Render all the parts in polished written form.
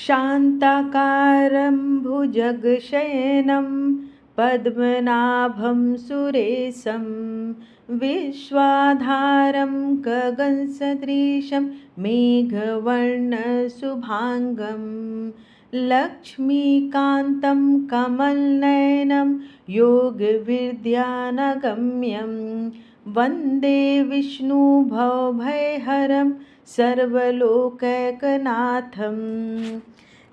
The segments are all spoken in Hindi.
शान्ताकारं भुजगशयनं पद्मनाभं सुरेशं विश्वाधारं गगनसदृशं मेघवर्णशुभाङ्गं लक्ष्मीकान्तं कमलनयनं योगविद्यानगम्यं वन्दे विष्णुभवभयहरं सर्वलोकैकनाथम।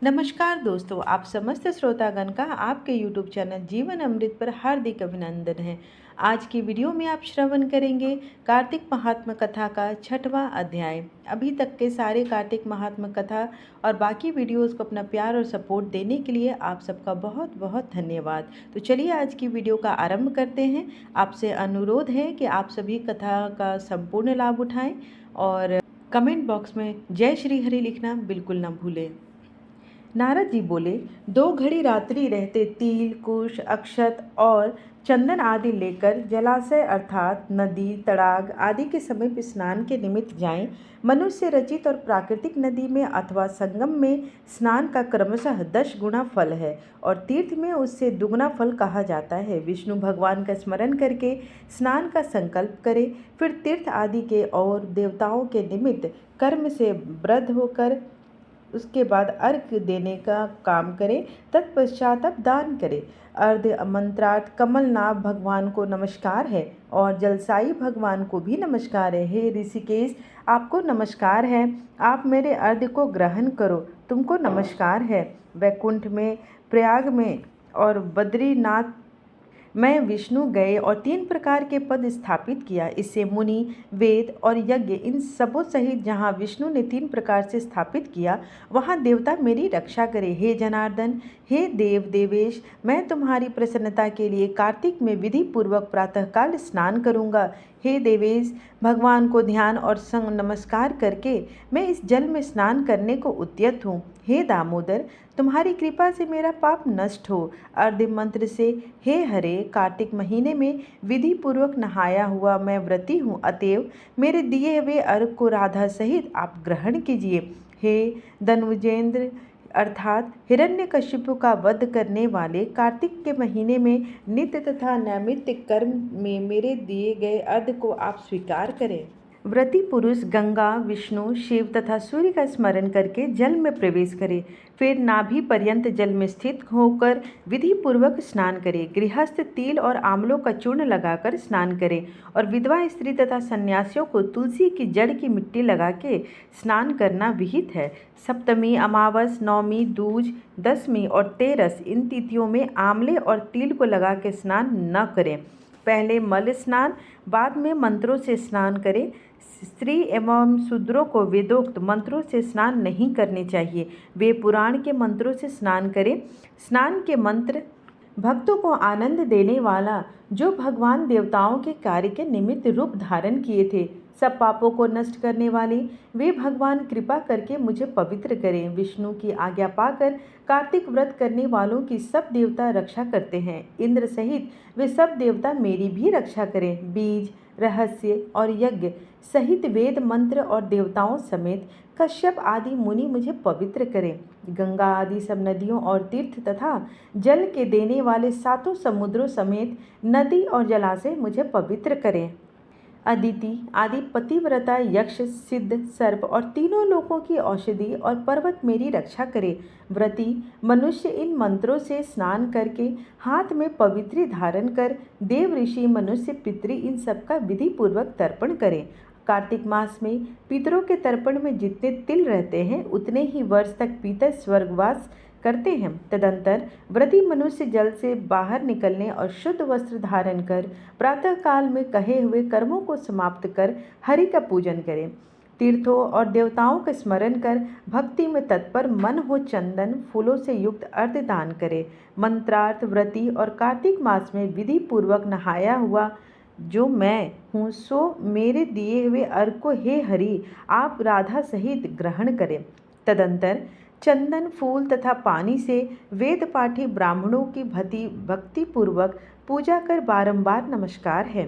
नमस्कार दोस्तों, आप समस्त श्रोतागण का आपके YouTube चैनल जीवन अमृत पर हार्दिक अभिनंदन है। आज की वीडियो में आप श्रवण करेंगे कार्तिक महात्म कथा का 6वां अध्याय। अभी तक के सारे कार्तिक महात्म कथा और बाकी वीडियोस को अपना प्यार और सपोर्ट देने के लिए आप सबका बहुत बहुत धन्यवाद। तो चलिए आज की वीडियो का आरंभ करते हैं। आपसे अनुरोध है कि आप सभी कथा का संपूर्ण लाभ उठाएं और कमेंट बॉक्स में जय श्री हरि लिखना बिल्कुल ना भूलें। नारद जी बोले, 2 घड़ी रात्रि रहते तिल, कुश, अक्षत और चंदन आदि लेकर जलाशय अर्थात नदी, तड़ाग आदि के समीप स्नान के निमित्त जाएं। मनुष्य रचित और प्राकृतिक नदी में अथवा संगम में स्नान का क्रमशः 10 गुना फल है और तीर्थ में उससे दुगना फल कहा जाता है। विष्णु भगवान का स्मरण करके स्नान का संकल्प करे, फिर तीर्थ आदि के और देवताओं के निमित्त कर्म से वृद्ध होकर उसके बाद अर्घ्य देने का काम करे। तत्पश्चात अब दान करे। अर्घ्य मंत्रार्थ कमलनाभ भगवान को नमस्कार है और जलसाई भगवान को भी नमस्कार है। हे ऋषिकेश, आपको नमस्कार है, आप मेरे अर्घ्य को ग्रहण करो, तुमको नमस्कार है। वैकुंठ में, प्रयाग में और बद्रीनाथ मैं विष्णु गए और 3 प्रकार के पद स्थापित किया। इससे मुनि, वेद और यज्ञ इन सबों सहित जहाँ विष्णु ने 3 प्रकार से स्थापित किया वहाँ देवता मेरी रक्षा करे। हे जनार्दन, हे देव देवेश, मैं तुम्हारी प्रसन्नता के लिए कार्तिक में विधि पूर्वक प्रातःकाल स्नान करूँगा। हे देवेश, भगवान को ध्यान और संग नमस्कार करके मैं इस जल में स्नान करने को उद्यत हूँ। हे दामोदर, तुम्हारी कृपा से मेरा पाप नष्ट हो। अर्घ्य मंत्र से, हे हरे, कार्तिक महीने में विधि पूर्वक नहाया हुआ मैं व्रती हूँ, अतएव मेरे दिए हुए अर्घ्य को राधा सहित आप ग्रहण कीजिए। हे धनुजेंद्र अर्थात हिरण्यकशिपु का वध करने वाले, कार्तिक के महीने में नित्य तथा नैमित्तिक कर्म में मेरे दिए गए अर्घ्य को आप स्वीकार करें। व्रती पुरुष गंगा, विष्णु, शिव तथा सूर्य का स्मरण करके जल में प्रवेश करे, फिर नाभि पर्यंत जल में स्थित होकर विधि पूर्वक स्नान करे। गृहस्थ तिल और आंवलों का चूर्ण लगाकर स्नान करे और विधवा स्त्री तथा सन्यासियों को तुलसी की जड़ की मिट्टी लगा के स्नान करना विहित है। सप्तमी, अमावस, नवमी, दूज, दशमी और तेरस इन तिथियों में आंवले और तिल को लगा के स्नान न करें। पहले मल स्नान, बाद में मंत्रों से स्नान करें। स्त्री एवं शूद्रों को वेदोक्त मंत्रों से स्नान नहीं करने चाहिए, वे पुराण के मंत्रों से स्नान करें। स्नान के मंत्र भक्तों को आनंद देने वाला, जो भगवान देवताओं के कार्य के निमित्त रूप धारण किए थे, सब पापों को नष्ट करने वाले, वे भगवान कृपा करके मुझे पवित्र करें। विष्णु की आज्ञा पाकर कार्तिक व्रत करने वालों की सब देवता रक्षा करते हैं। इंद्र सहित वे सब देवता मेरी भी रक्षा करें। बीज, रहस्य और यज्ञ सहित वेद मंत्र और देवताओं समेत कश्यप आदि मुनि मुझे पवित्र करें। गंगा आदि सब नदियों और तीर्थ तथा जल के देने वाले 7 समुद्रों समेत नदी और जलाशय मुझे पवित्र करें। अदिति आदि पतिव्रता, यक्ष, सिद्ध, सर्प और तीनों लोकों की औषधि और पर्वत मेरी रक्षा करे। व्रती मनुष्य इन मंत्रों से स्नान करके हाथ में पवित्री धारण कर देव, ऋषि, मनुष्य, पितृ इन सब का विधि पूर्वक तर्पण करें। कार्तिक मास में पितरों के तर्पण में जितने तिल रहते हैं उतने ही वर्ष तक पितर स्वर्गवास करते हैं। तदंतर व्रती मनुष्य जल से बाहर निकलने और शुद्ध वस्त्र धारण कर प्रातःकाल में कहे हुए कर्मों को समाप्त कर हरि का पूजन करें। तीर्थों और देवताओं का स्मरण कर भक्ति में तत्पर मन हो चंदन फूलों से युक्त अर्घ्य दान करे। मंत्रार्थ व्रती और कार्तिक मास में विधि पूर्वक नहाया हुआ जो मैं हूँ, सो मेरे दिए हुए अर्घ्य को हे हरि आप राधा सहित ग्रहण करें। तदंतर चंदन, फूल तथा पानी से वेद पाठी ब्राह्मणों की भक्ति पूर्वक पूजा कर बारंबार नमस्कार है।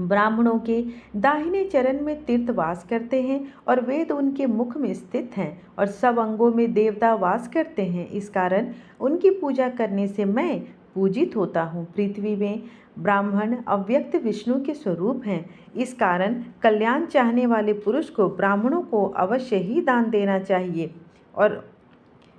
ब्राह्मणों के दाहिने चरण में तीर्थ वास करते हैं और वेद उनके मुख में स्थित हैं और सब अंगों में देवता वास करते हैं। इस कारण उनकी पूजा करने से मैं पूजित होता हूँ। पृथ्वी में ब्राह्मण अव्यक्त विष्णु के स्वरूप हैं। इस कारण कल्याण चाहने वाले पुरुष को ब्राह्मणों को अवश्य ही दान देना चाहिए और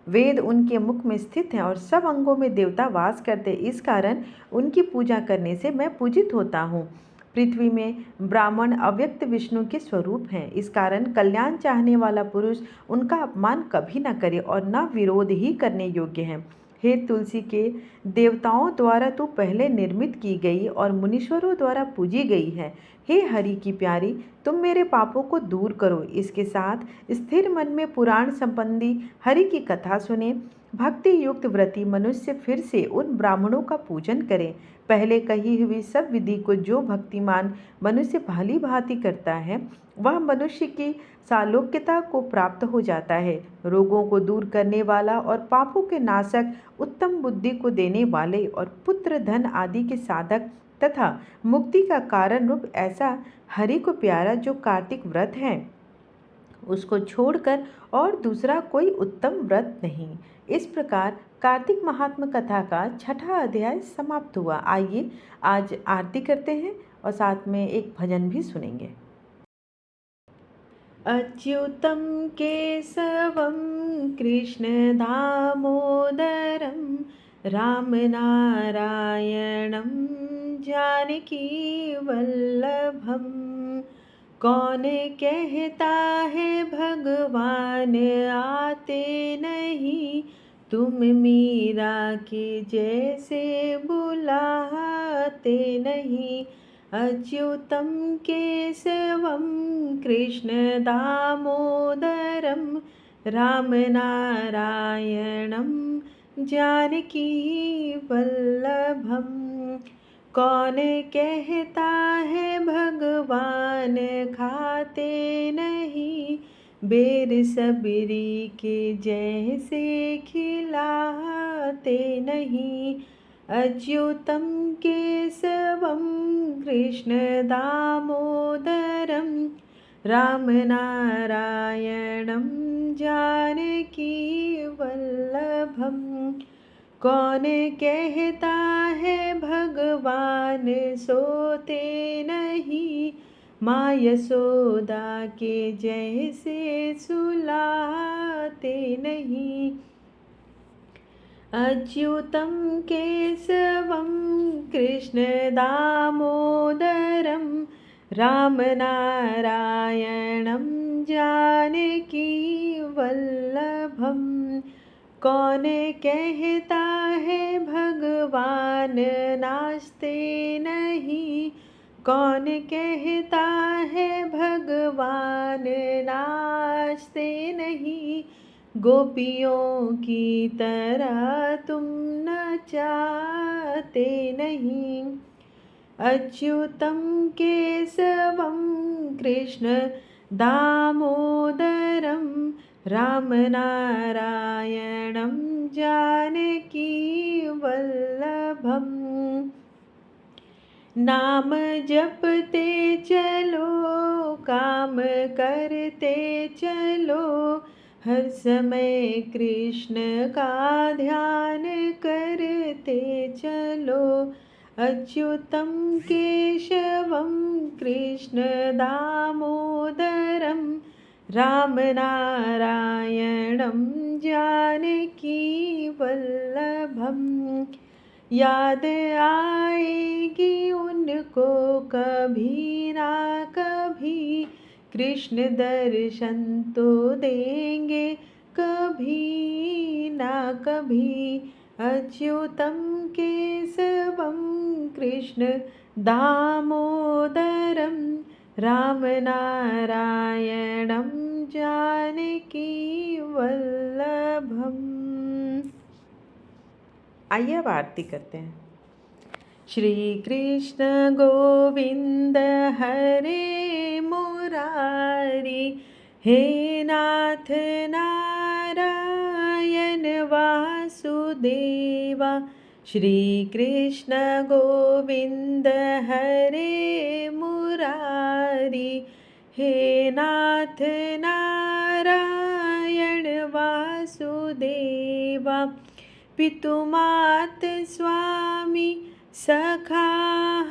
वेद उनके मुख में स्थित हैं और सब अंगों में देवता वास करते हैं। इस कारण उनकी पूजा करने से मैं पूजित होता हूँ। पृथ्वी में ब्राह्मण अव्यक्त विष्णु के स्वरूप हैं। इस कारण कल्याण चाहने वाला पुरुष उनका अपमान कभी न करे और न विरोध ही करने योग्य है। हे तुलसी के देवताओं द्वारा तू पहले निर्मित की गई और मुनीश्वरों द्वारा पूजी गई है। हे हरि की प्यारी, तुम मेरे पापों को दूर करो। इसके साथ स्थिर मन में पुराण संबंधी हरि की कथा सुने। भक्ति युक्त व्रती मनुष्य फिर से उन ब्राह्मणों का पूजन करें। पहले कही हुई सब विधि को जो भक्तिमान मनुष्य भली भांति करता है वह मनुष्य की सालोक्यता को प्राप्त हो जाता है। रोगों को दूर करने वाला और पापों के नाशक, उत्तम बुद्धि को देने वाले और पुत्र धन आदि के साधक तथा मुक्ति का कारण रूप ऐसा हरि को प्यारा जो कार्तिक व्रत है, उसको छोड़कर और दूसरा कोई उत्तम व्रत नहीं। इस प्रकार कार्तिक महात्म कथा का छठा अध्याय समाप्त हुआ। आइए आज आरती करते हैं और साथ में एक भजन भी सुनेंगे। अच्युतं केशवं कृष्ण दामोदरं रामनारायणं जानकी वल्लभं। कौन कहता है भगवान आते नहीं, तुम मीरा के जैसे बुलाते नहीं। अच्युतं केशवं कृष्ण दामोदरं रामनारायणं जानकी वल्लभं। कौन कहता है भगवान खाते नहीं, बेर सबरी के जैसे खिलाते नहीं। अच्युतं केशवं कृष्ण दामोदरं रामनारायणं जानकी वल्लभं। कौन कहता है भगवान सोते नहीं, माँ यशोदा के जैसे सुलाते नहीं। अच्युतं केशवं कृष्ण दामोदरं रामनारायणं जानकी वल्लभं। कौन कहता है भगवान नाचते नहीं, कौन कहता है भगवान नाचते नहीं। गोपियों की तरह तुम नचाते नहीं। अच्युतं केशवं कृष्ण दामोदरं रामनारायणं जानकी वल्लभं। नाम जपते चलो, काम करते चलो, हर समय कृष्ण का ध्यान करते चलो। अच्युतं केशवं कृष्ण दामोदरं रामनारायणं जानकी वल्लभं। याद आएगी उनको कभी ना कभी, कृष्ण दर्शन तो देंगे कभी ना कभी। अच्युतं केशवं कृष्ण दामोदरं रामनारायणं जानकी वल्लभम्। आइए अब आरती करते हैं। श्री कृष्ण गोविंद हरे मुरारी, हे नाथ नारायण वासुदेवा, श्री कृष्ण गोविंद हरे मुरारी, हे नाथ नारायण वासुदेवा, पितुमात स्वामी सखा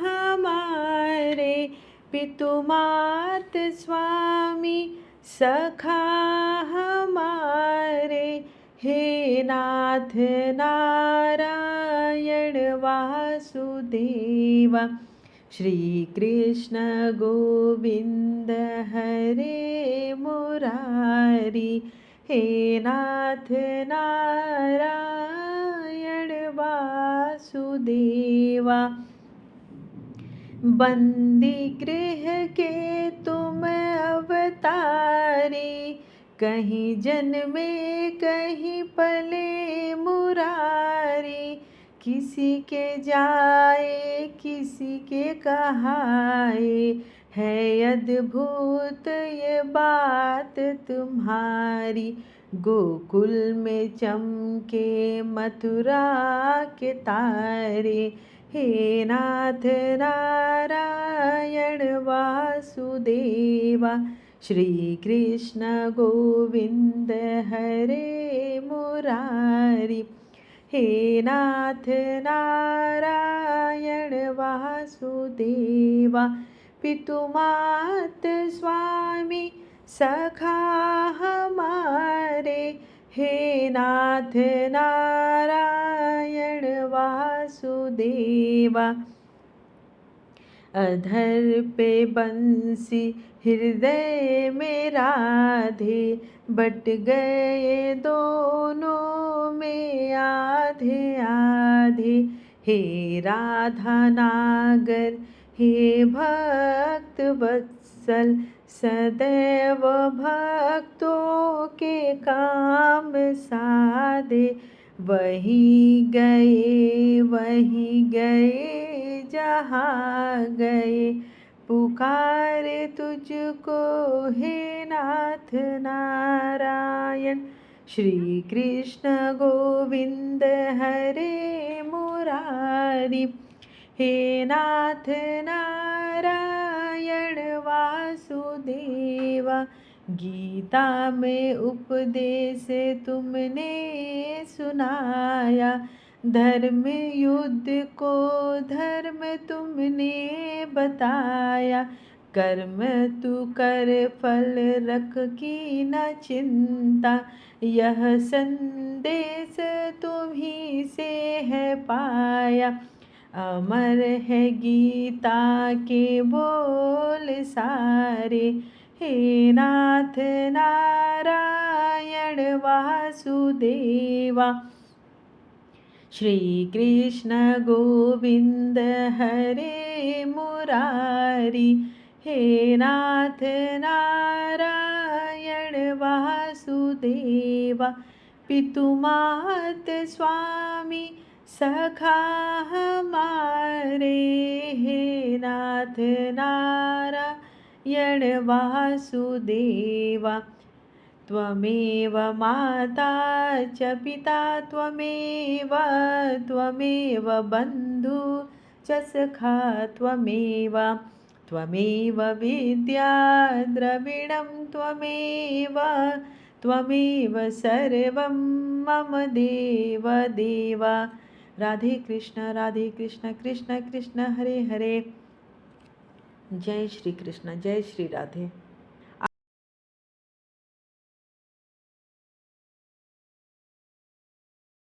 हमारे, पितुमात स्वामी सखा हमारे, हे नाथ नारायण वासुदेवा, श्री कृष्ण गोविंद हरे मुरारी, हे नाथ नारायण वासुदेवा। बंदी गृह के तुम अवतारी, कहीं जन्मे कहीं पले मुरारी, किसी के जाए किसी के कहाए, है अद्भुत ये बात तुम्हारी, गोकुल में चमके मथुरा के तारे, हे नाथ नारायण वासुदेवा, श्री कृष्ण गोविंद हरे मुरारी, हे नाथ नारायण वासुदेवा, पितुमात स्वामी सखा हमारे, हे नाथ नारायण वासुदेवा। अधर पे बंसी हृदय में राधे, बट गए दोनों में आधे आधे, हे राधा नागर हे भक्त वत्सल, सदैव भक्तों के काम साधे, वहीं गए जहाँ गए, पुकारे तुझको हे नाथ नारायण, श्री कृष्ण गोविंद हरे मुरारी, हे नाथ नारायण वासुदेवा। गीता में उपदेश तुमने सुनाया, धर्म युद्ध को धर्म तुमने बताया, कर्म तू कर फल रख की न चिंता, यह संदेश तुम्ही से है पाया, अमर है गीता के बोल सारे, हे नाथ नारायण वासुदेवा, श्री कृष्ण गोविंद हरे मुरारी, हे नाथ नारायण वासुदेवा, पितुमात स्वामी सखा हमारे, हे नाथ नारायण वासुदेवा। त्वमेव माता च पिता त्वमेव बन्धु च सखा त्वमेव विद्या द्रविणं त्वमेव सर्वं मम देव देव। राधे कृष्ण कृष्ण कृष्ण हरे हरे। जय श्री कृष्ण, जय श्री राधे।